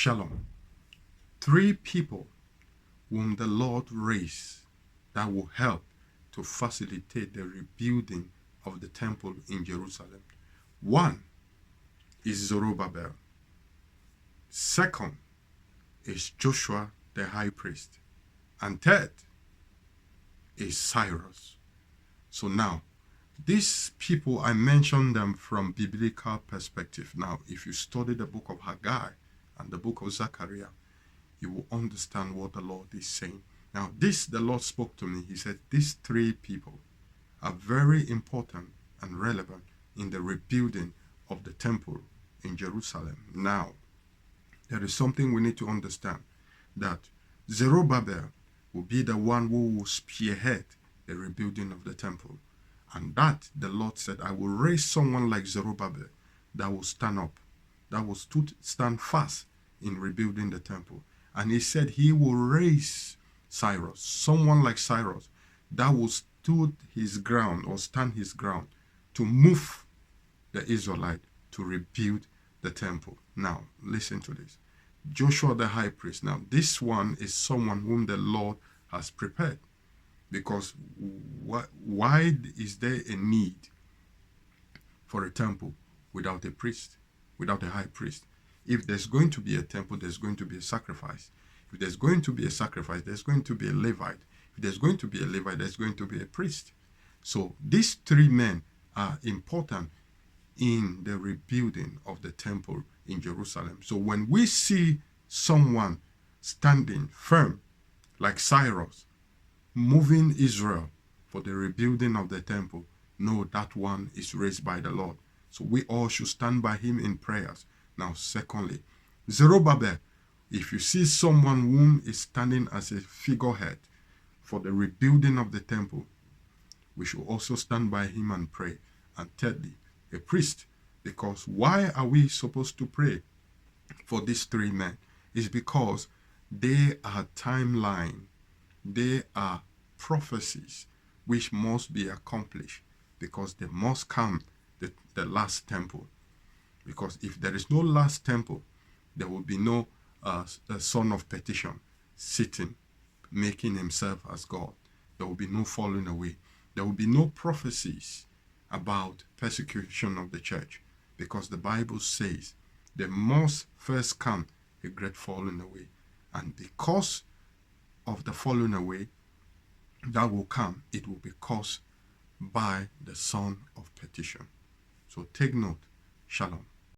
Shalom. Three people whom the Lord raised that will help to facilitate the rebuilding of the temple in Jerusalem. One is Zerubbabel. Second is Joshua the high priest. And third is Cyrus. So now, these people, I mentioned them from biblical perspective. Now, if you study the book of Haggai and the book of Zechariah, you will understand what the Lord is saying. Now, the Lord spoke to me. He said, these three people are very important and relevant in the rebuilding of the temple in Jerusalem. Now, there is something we need to understand, that Zerubbabel will be the one who will spearhead the rebuilding of the temple. And that the Lord said, I will raise someone like Zerubbabel that will stand up, that will stand fast in rebuilding the temple. And he said he will raise Cyrus, someone like Cyrus, that will stand his ground to move the Israelite to rebuild the temple. Now, listen to this. Joshua the high priest. Now, this one is someone whom the Lord has prepared. Because why is there a need for a temple without a priest, without a high priest? If there's going to be a temple, there's going to be a sacrifice. If there's going to be a sacrifice, there's going to be a Levite. If there's going to be a Levite, there's going to be a priest. So these three men are important in the rebuilding of the temple in Jerusalem. So when we see someone standing firm like Cyrus, moving Israel for the rebuilding of the temple, know that one is raised by the Lord. So we all should stand by him in prayers. Now, secondly, Zerubbabel, if you see someone whom is standing as a figurehead for the rebuilding of the temple, we should also stand by him and pray. And thirdly, a priest, because why are we supposed to pray for these three men? It's because they are timeline. They are prophecies which must be accomplished, because they must come the last temple. Because if there is no last temple, there will be no son of petition sitting, making himself as God. There will be no falling away. There will be no prophecies about persecution of the church, because the Bible says there must first come a great falling away. And because of the falling away that will come, it will be caused by the son of petition. So take note. Shalom.